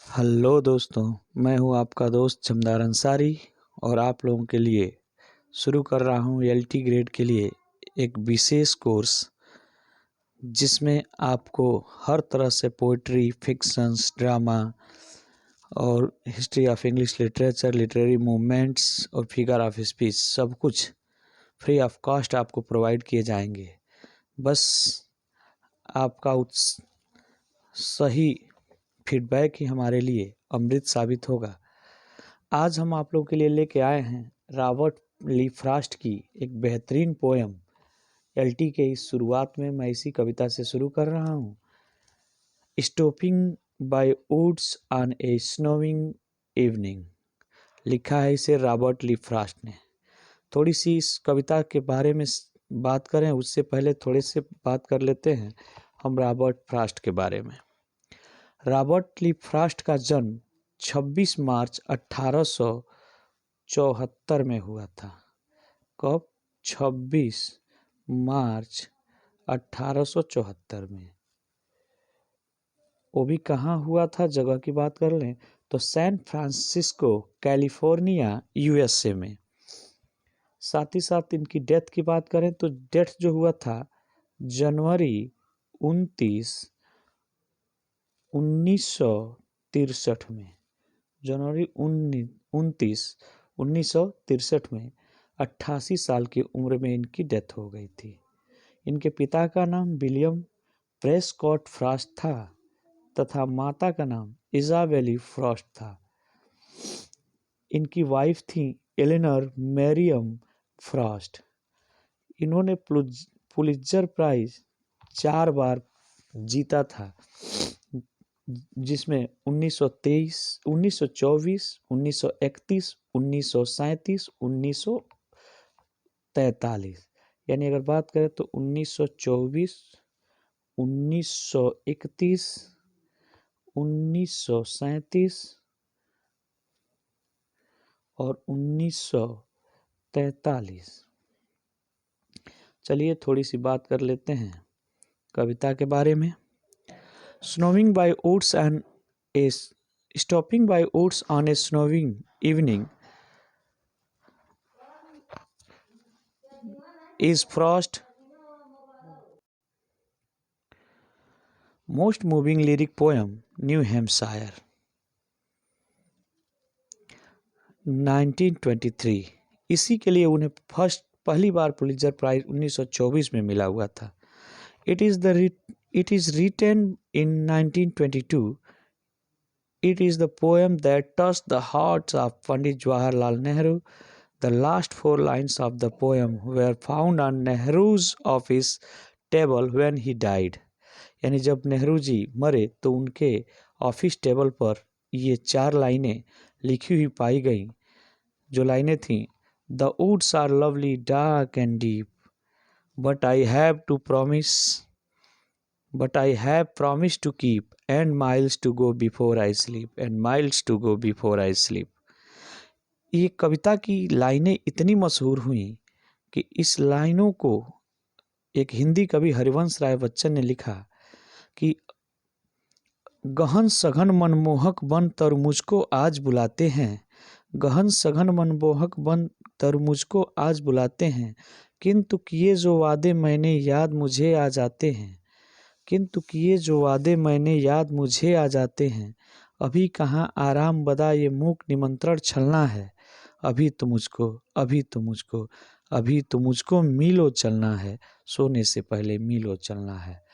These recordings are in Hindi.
हेलो दोस्तों, मैं हूं आपका दोस्त जमदार अंसारी और आप लोगों के लिए शुरू कर रहा हूं एलटी ग्रेड के लिए एक विशेष कोर्स जिसमें आपको हर तरह से पोइट्री, फिक्शंस, ड्रामा और history of English literature, literary movements और फिगर ऑफ स्पीच सब कुछ फ्री ऑफ कॉस्ट आपको प्रोवाइड किए जाएंगे। बस आपका सही फीडबैक ही हमारे लिए अमृत साबित होगा। आज हम आप लोगों के लिए लेके आए हैं रॉबर्ट ली फ्रॉस्ट की एक बेहतरीन पोएम। एलटी के इस शुरुआत में मैं इसी कविता से शुरू कर रहा हूँ। Stopping by woods on a snowing evening, लिखा है इसे रॉबर्ट ली फ्रॉस्ट ने। थोड़ी सी इस कविता के बारे में बात करें उससे पहले थोड़े से बात कर लेते हैं हम रॉबर्ट फ्रॉस्ट के बारे में। रॉबर्ट ली फ्रॉस्ट का जन्म 26 मार्च 1874 में हुआ था। कब? 26 मार्च 1874 में। वो भी कहाँ हुआ था, जगह की बात कर लें तो सैन फ्रांसिस्को, कैलिफोर्निया, यूएसए में। साथ ही साथ इनकी डेथ की बात करें तो डेथ जो हुआ था जनवरी 29, 1963 में। जनवरी 29, 1963 में 88 साल की उम्र में इनकी डेथ हो गई थी। इनके पिता का नाम विलियम प्रेस्कॉट फ्रॉस्ट था तथा माता का नाम इजाबेली फ्रॉस्ट था। इनकी वाइफ थी एलेनर मैरियम फ्रॉस्ट। इन्होंने पुलित्जर प्राइज 4 बार जीता था, जिसमें 1923, 1924, 1931, 1937, 1943। यानी अगर बात करें तो 1924, 1931, 1937 और 1943। चलिए थोड़ी सी बात कर लेते हैं कविता के बारे में। Snowing by woods and a stopping by woods on a snowing evening is Frost's most moving lyric poem, New Hampshire, 1923। इसी के लिए उन्हें पहली बार पुलित्जर प्राइज 1924 में मिला हुआ था। It is written in 1922. It is the poem that touched the hearts of Pandit Jawaharlal Nehru. The last 4 lines of the poem were found on Nehru's office table when he died. यानी जब नेहरू जी मरे तो उनके ऑफिस टेबल पर ये 4 लाइनें लिखी हुई पाई गई, जो लाइनें थीं, The woods are lovely, dark and deep, but I have promised to keep, and miles to go before I sleep, and miles to go before I sleep। ये कविता की लाइनें इतनी मशहूर हुई कि इस लाइनों को एक हिंदी कवि हरिवंश राय बच्चन ने लिखा कि गहन सघन मनमोहक बन तर मुझको आज बुलाते हैं, गहन सघन मनमोहक बन तर मुझको आज बुलाते हैं, किंतु किए जो वादे मैंने याद मुझे आ जाते हैं, किंतु किए जो वादे मैंने याद मुझे आ जाते हैं, अभी कहाँ आराम बदा ये मूक निमंत्रण छलना है, अभी तो मुझको, अभी तो मुझको, अभी तो मुझको मीलों चलना है, सोने से पहले मीलों चलना है।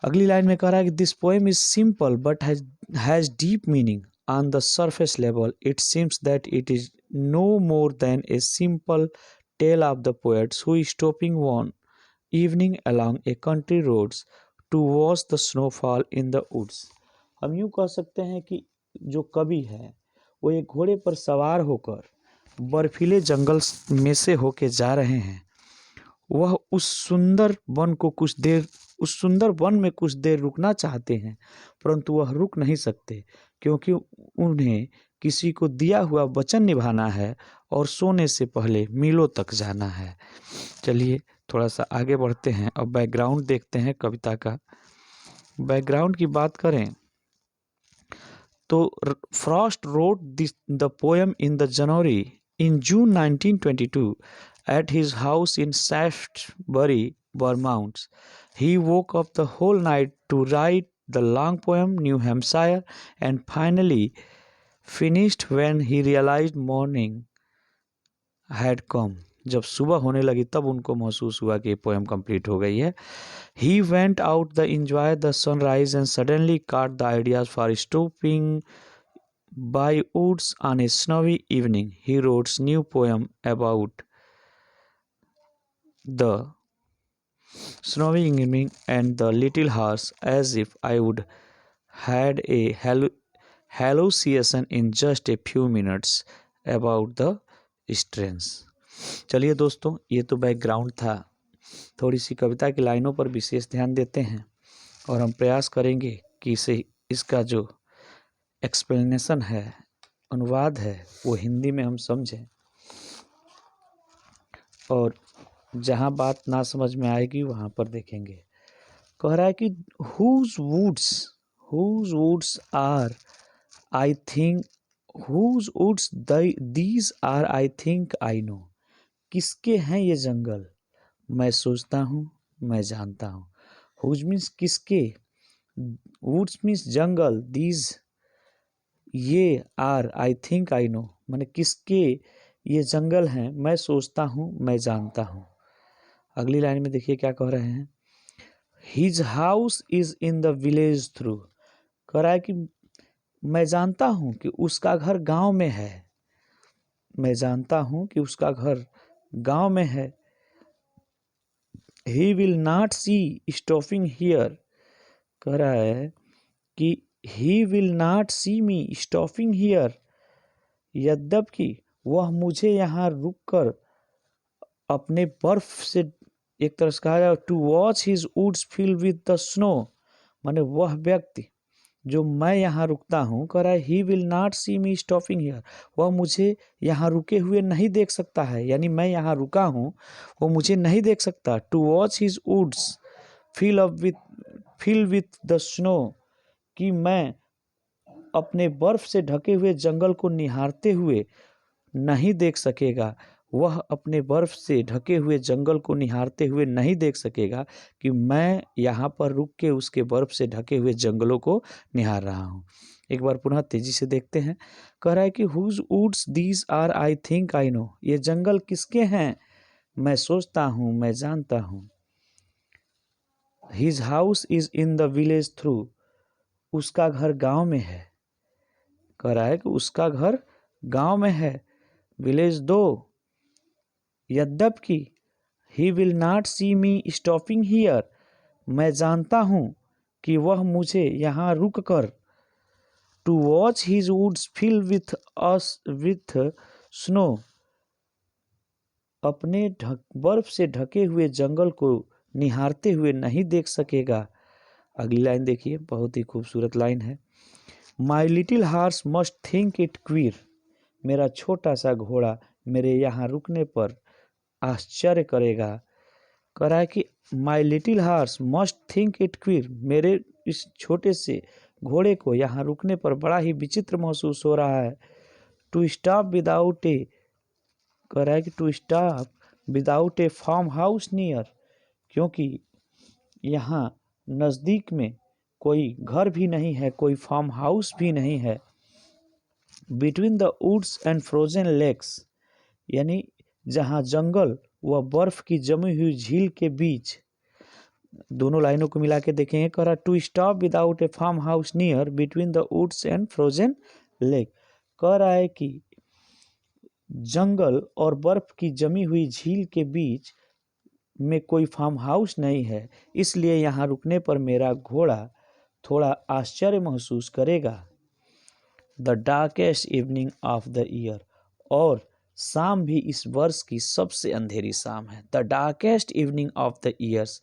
अगली लाइन में कह रहा है कि this poem is simple but has deep meaning on the surface level. It seems that it is no more than a simple tale of the poet's who stopping one evening along a country roads to watch the snowfall in the woods. हम यूँ कह सकते हैं कि जो कवि है वो एक घोड़े पर सवार होकर बर्फीले जंगल में से होके जा रहे हैं। वह उस सुंदर वन में कुछ देर रुकना चाहते हैं, परंतु वह रुक नहीं सकते क्योंकि उन्हें किसी को दिया हुआ वचन निभाना है और सोने से पहले मीलों तक जाना है। चलिए थोड़ा सा आगे बढ़ते हैं और बैकग्राउंड देखते हैं कविता का। बैकग्राउंड की बात करें तो Frost wrote the poem in June 1922 at his house in Shaftesbury, Vermont. He woke up the whole night to write the long poem, New Hampshire, and finally finished when he realized morning had come. जब सुबह होने लगी तब उनको महसूस हुआ कि ये पोएम कंप्लीट हो गई है. He went out to enjoy the sunrise and suddenly caught the ideas for stopping by woods on a snowy evening. He wrote new poem about the snowy evening and the little horse, as if I would had a hallucination in just a few minutes about the strange. चलिए दोस्तों, ये तो बैकग्राउंड था. थोड़ी सी कविता की लाइनों पर विशेष ध्यान देते हैं और हम प्रयास करेंगे कि इसका जो एक्सप्लेनेशन है, अनुवाद है, वो हिंदी में हम समझें और जहाँ बात ना समझ में आएगी वहाँ पर देखेंगे. कह रहा है कि whose woods are I think whose woods these are I think I know. किसके हैं ये जंगल, मैं सोचता हूँ, मैं जानता हूँ. whose मीन्स किसके, woods मीन्स जंगल, these ये are I think I no माने किसके ये जंगल हैं, मैं सोचता हूँ, मैं जानता हूँ. अगली लाइन में देखिए क्या कह रहे हैं. His house is in the village through. कह रहा है कि मैं जानता हूँ कि उसका घर गांव में है. मैं जानता हूँ कि उसका घर गांव में है. He will not see stopping here. कह रहा है कि he will not see me stopping here. यद्यपि वह मुझे यहाँ रुककर अपने बर्फ से, एक तरह से कहा जाए to watch his woods fill with the snow, माने वह व्यक्ति जो मैं यहाँ रुकता हूँ, कह रहा है he will not see me stopping here. वह मुझे यहाँ रुके हुए नहीं देख सकता है, यानी मैं यहाँ रुका हूँ, वो मुझे नहीं देख सकता. To watch his woods fill with the snow, कि मैं अपने बर्फ से ढके हुए जंगल को निहारते हुए नहीं देख सकेगा. वह अपने बर्फ से ढके हुए जंगल को निहारते हुए नहीं देख सकेगा कि मैं यहाँ पर रुक के उसके बर्फ से ढके हुए जंगलों को निहार रहा हूँ. एक बार पुनः तेजी से देखते हैं. कह रहा है कि whose woods these are I think I know. ये जंगल किसके हैं, मैं सोचता हूँ, मैं जानता हूँ. His house is in the village through. उसका घर गांव में है. कह रहा है कि उसका घर गांव में है. विलेज 2. यद्यपि he will not see me stopping here. मैं जानता हूँ कि वह मुझे यहाँ रुक कर to watch his woods fill with snow, अपने बर्फ से ढके हुए जंगल को निहारते हुए नहीं देख सकेगा. अगली लाइन देखिए, बहुत ही खूबसूरत लाइन है. My little horse must think it queer. मेरा छोटा सा घोड़ा मेरे यहाँ रुकने पर आश्चर्य करेगा. कह रहा है कि my little horse must think it queer. मेरे इस छोटे से घोड़े को यहाँ रुकने पर बड़ा ही विचित्र महसूस हो रहा है. टू स्टॉप विदाउट ए, कह रहा है कि to stop without a farm house near, क्योंकि यहाँ नज़दीक में कोई घर भी नहीं है, कोई फार्म हाउस भी नहीं है. Between the woods and frozen lakes, यानी जहाँ जंगल व बर्फ की जमी हुई झील के बीच. दोनों लाइनों को मिला के देखेंगे. कह रहा to stop without a farm house near between the woods and frozen lake. कह रहा है कि जंगल और बर्फ की जमी हुई झील के बीच में कोई फार्म हाउस नहीं है, इसलिए यहाँ रुकने पर मेरा घोड़ा थोड़ा आश्चर्य महसूस करेगा. The darkest evening of the year. और शाम भी इस वर्ष की सबसे अंधेरी शाम है. The darkest evening of the years.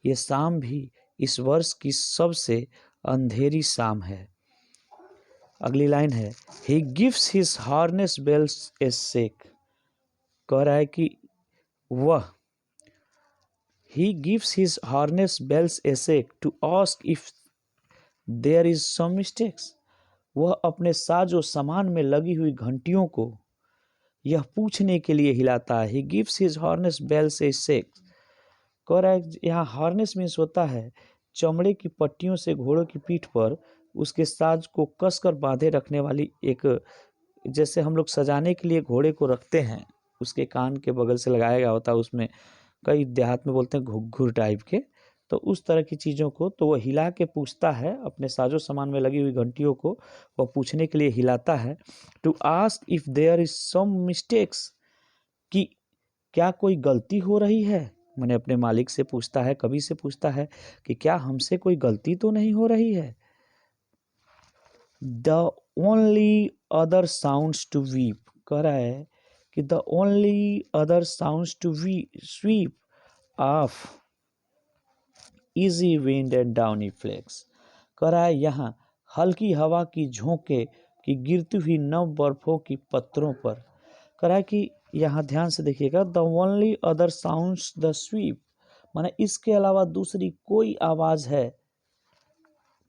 ये शाम भी इस वर्ष की सबसे अंधेरी शाम है. अगली लाइन है. He gives his harness bells a shake. कह रहा है कि वह he gives his harness bells a shake to ask if there is some mistakes. वह अपने साजो सामान में लगी हुई घंटियों को यह पूछने के लिए हिलाता है। He gives his harness bells a shake. कह रहा है यहाँ हार्नेस मीन्स होता है चमड़े की पट्टियों से घोड़ों की पीठ पर उसके साज को कसकर बांधे रखने वाली एक, जैसे हम लोग सजाने के लिए घोड़े को रखते हैं, उसके कान के बगल से लगाया गया होता है, उसमें कई देहात में बोलते हैं घुघुर टाइप के, तो उस तरह की चीज़ों को तो वह हिला के पूछता है, अपने साजो सामान में लगी हुई घंटियों को वह पूछने के लिए हिलाता है। To ask if there is some mistakes, कि क्या कोई गलती हो रही है। मैंने अपने मालिक से पूछता है, कवि से पूछता है कि क्या हमसे कोई गलती तो नहीं हो रही है। The only other sounds to weep, कह रहा है कि the only other sounds to sweep of easy wind and downy flakes, कह रहा है यहाँ हल्की हवा की झोंके की गिरती हुई नव बर्फों की पत्थरों पर। कह रहा है कि यहाँ ध्यान से देखिएगा, the only other sounds the sweep, माने इसके अलावा दूसरी कोई आवाज है,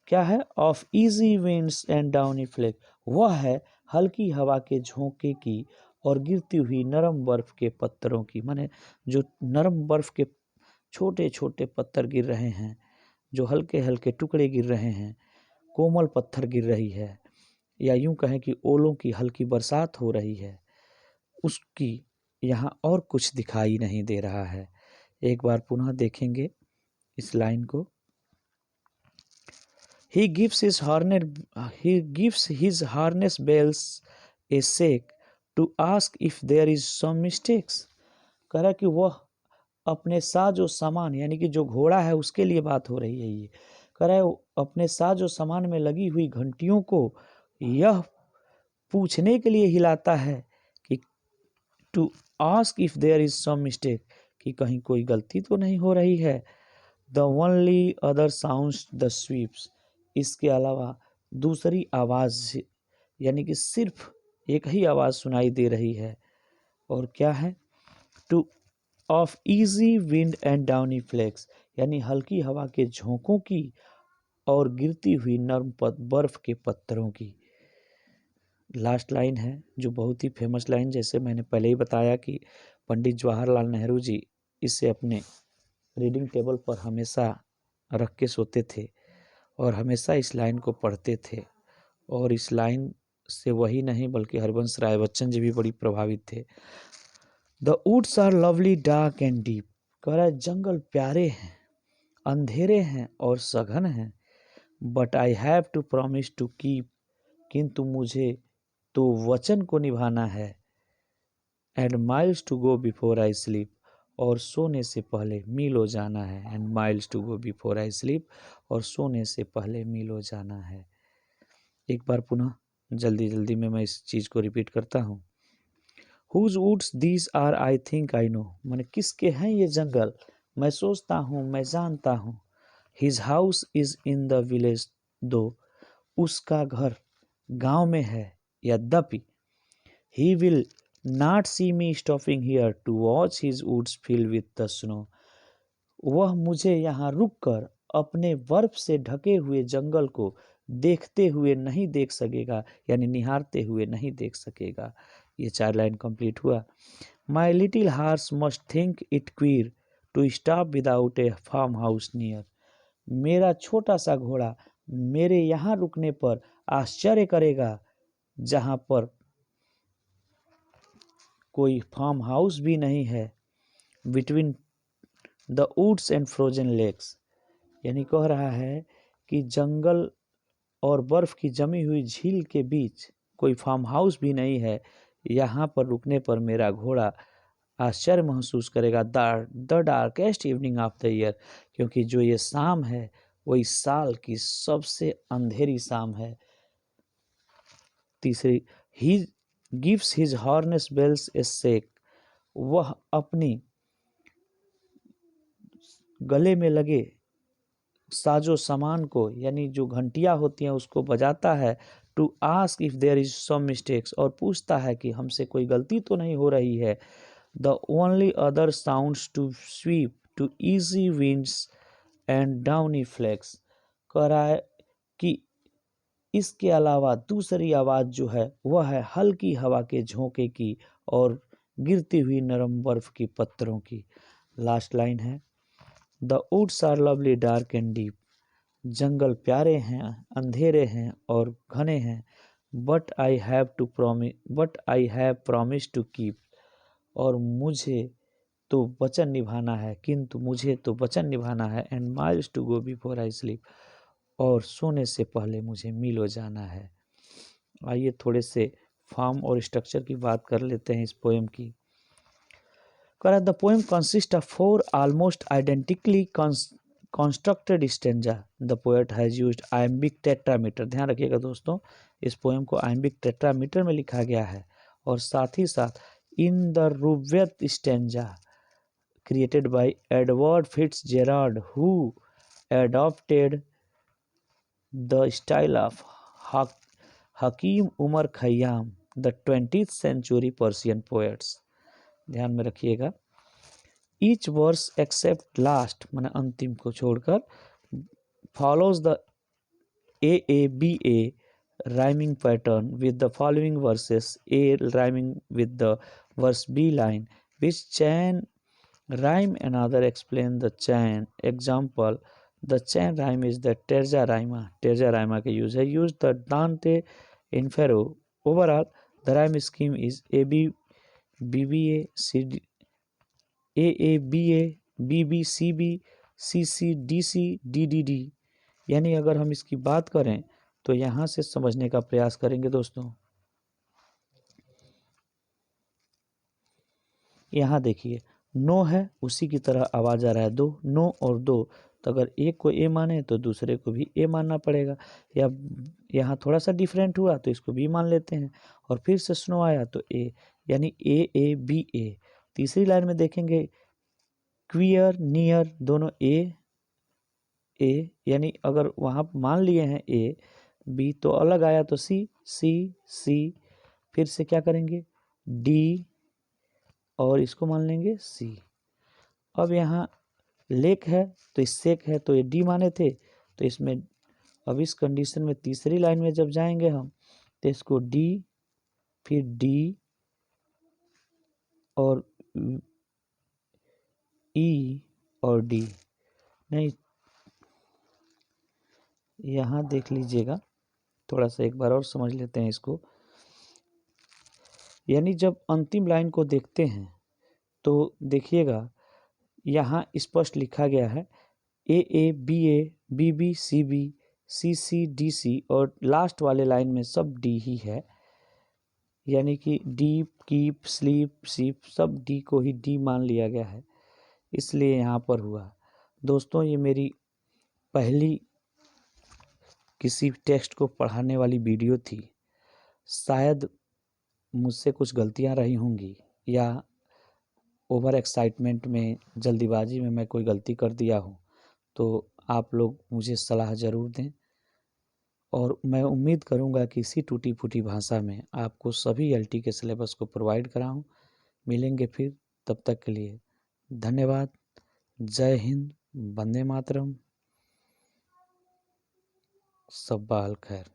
क्या है, of easy winds and downy flake, वह है हल्की हवा के झोंके की और गिरती हुई नरम बर्फ के पत्थरों की। माने जो नरम बर्फ के छोटे छोटे पत्थर गिर रहे हैं, जो हल्के हल्के टुकड़े गिर रहे हैं, कोमल पत्थर गिर रही है, या यूं कहें कि ओलों की हल्की बरसात हो रही है, उसकी यहाँ और कुछ दिखाई नहीं दे रहा है। एक बार पुनः देखेंगे इस लाइन को। He gives his harness bells a shake to ask if there is some mistakes। कह रहा है कि वह अपने साजो सामान, यानी कि जो घोड़ा है उसके लिए बात हो रही है ये, कह रहा है अपने साजो सामान में लगी हुई घंटियों को यह पूछने के लिए हिलाता है कि to ask if there is some mistake, कि कहीं कोई गलती तो नहीं हो रही है। The only other sounds the sweeps, इसके अलावा दूसरी आवाज़, यानी कि सिर्फ एक ही आवाज़ सुनाई दे रही है, और क्या है, to of easy wind and downy flakes, यानी हल्की हवा के झोंकों की और गिरती हुई नर्म बर्फ के पत्थरों की। लास्ट लाइन है जो बहुत ही फेमस लाइन, जैसे मैंने पहले ही बताया कि पंडित जवाहरलाल नेहरू जी इसे अपने रीडिंग टेबल पर हमेशा रख के सोते थे और हमेशा इस लाइन को पढ़ते थे, और इस लाइन से वही नहीं बल्कि हरिवंश राय बच्चन जी भी बड़ी प्रभावित थे। The woods are lovely dark and deep, कह रहा है जंगल प्यारे हैं, अंधेरे हैं और सघन हैं, but I have to promise to keep, किंतु मुझे तो वचन को निभाना है, and miles to go before I sleep, और सोने से पहले मीलों जाना है, and miles to go before I sleep, और सोने से पहले मीलों जाना है। एक बार पुनः जल्दी जल्दी में मैं इस चीज़ को रिपीट करता हूँ। Whose woods these are I think I know, मैंने किसके हैं ये जंगल, मैं सोचता हूँ, मैं जानता हूँ। His house is in the village, though, उसका घर गांव में है, यद्यपि he will not see me stopping here to watch his woods fill with the snow, वह मुझे यहाँ रुककर अपने बर्फ से ढके हुए जंगल को देखते हुए नहीं देख सकेगा, यानी निहारते हुए नहीं देख सकेगा। ये 4 लाइन कंप्लीट हुआ। My little horse must think it queer to stop without a farm house near, मेरा छोटा सा घोड़ा मेरे यहाँ रुकने पर आश्चर्य करेगा, जहाँ पर कोई फार्म हाउस भी नहीं है। Between the woods and frozen lakes, यानी कह रहा है कि जंगल और बर्फ की जमी हुई झील के बीच कोई फार्म हाउस भी नहीं है, यहाँ पर रुकने पर मेरा घोड़ा आश्चर्य महसूस करेगा। The darkest evening of the year, क्योंकि जो ये शाम है वो इस साल की सबसे अंधेरी शाम है। तीसरी, he gives his harness bells a shake, वह अपनी गले में लगे साजो सामान को, यानी जो घंटियां होती हैं उसको बजाता है। To ask if there is some mistakes, और पूछता है कि हमसे कोई गलती तो नहीं हो रही है। The only other sounds to sweep to easy winds and downy flakes, कह रहा है कि इसके अलावा दूसरी आवाज़ जो है वह है हल्की हवा के झोंके की और गिरती हुई नरम बर्फ की पत्थरों की। लास्ट लाइन है, the woods are lovely dark and deep, जंगल प्यारे हैं, अंधेरे हैं और घने हैं, but I have promise to keep, और मुझे तो वचन निभाना है, किंतु मुझे तो वचन निभाना है, and miles to go before I sleep, और सोने से पहले मुझे मिलो जाना है। आइए थोड़े से फॉर्म और स्ट्रक्चर की बात कर लेते हैं इस पोएम की। The poem consist of 4 almost identically constructed stanza. The poet has used iambic tetrameter. ध्यान रखिएगा दोस्तों, इस पोएम को iambic tetrameter में लिखा गया है, और साथ ही साथ in the Rubaiyat stanza created by Edward Fitzgerald, who adopted the style of Hakim Umar Khayyam, the 20th century Persian poets. ध्यान में रखिएगा, ईच वर्स एक्सेप्ट लास्ट माने अंतिम को छोड़कर follows the A rhyming pattern with the following verses, A rhyming with the verse B line, which chain rhyme another explain the chain. Example, the chain rhyme is the terza rhyma के use है, use the Dante Inferno. Overall the rhyme scheme is AB BBA CD AA BA BB CB CC DC DDD। यानी अगर हम इसकी बात करें तो यहाँ से समझने का प्रयास करेंगे दोस्तों। यहाँ देखिए, नो है उसी की तरह आवाज़ आ रहा है दो, नो और दो, तो अगर एक को ए माने तो दूसरे को भी ए मानना पड़ेगा, या यहाँ थोड़ा सा डिफरेंट हुआ तो इसको बी मान लेते हैं, और फिर से स्नो आया तो ए, यानी ए बी ए। तीसरी लाइन में देखेंगे क्वियर नियर दोनों ए, यानी अगर वहाँ मान लिए हैं ए बी तो अलग आया तो सी सी, फिर से क्या करेंगे डी और इसको मान लेंगे सी। अब यहाँ लेक है तो इस सेक है तो ये डी माने थे, तो इसमें अब इस कंडीशन में तीसरी लाइन में जब जाएंगे हम तो इसको डी फिर डी और ई और डी, नहीं यहाँ देख लीजिएगा, थोड़ा सा एक बार और समझ लेते हैं इसको। यानी जब अंतिम लाइन को देखते हैं तो देखिएगा यहाँ स्पष्ट लिखा गया है A B B C D C, और लास्ट वाले लाइन में सब डी ही है, यानी कि डीप कीप स्लीप सीप सब डी को ही डी मान लिया गया है, इसलिए यहाँ पर हुआ। दोस्तों ये मेरी पहली किसी टेक्स्ट को पढ़ाने वाली वीडियो थी, शायद मुझसे कुछ गलतियाँ रही होंगी, या ओवर एक्साइटमेंट में जल्दीबाजी में मैं कोई गलती कर दिया हूँ, तो आप लोग मुझे सलाह ज़रूर दें, और मैं उम्मीद करूँगा कि इसी टूटी फूटी भाषा में आपको सभी एलटी के सिलेबस को प्रोवाइड कराऊँ। मिलेंगे फिर, तब तक के लिए धन्यवाद। जय हिंद, वंदे मातरम, सब्बा अल खैर।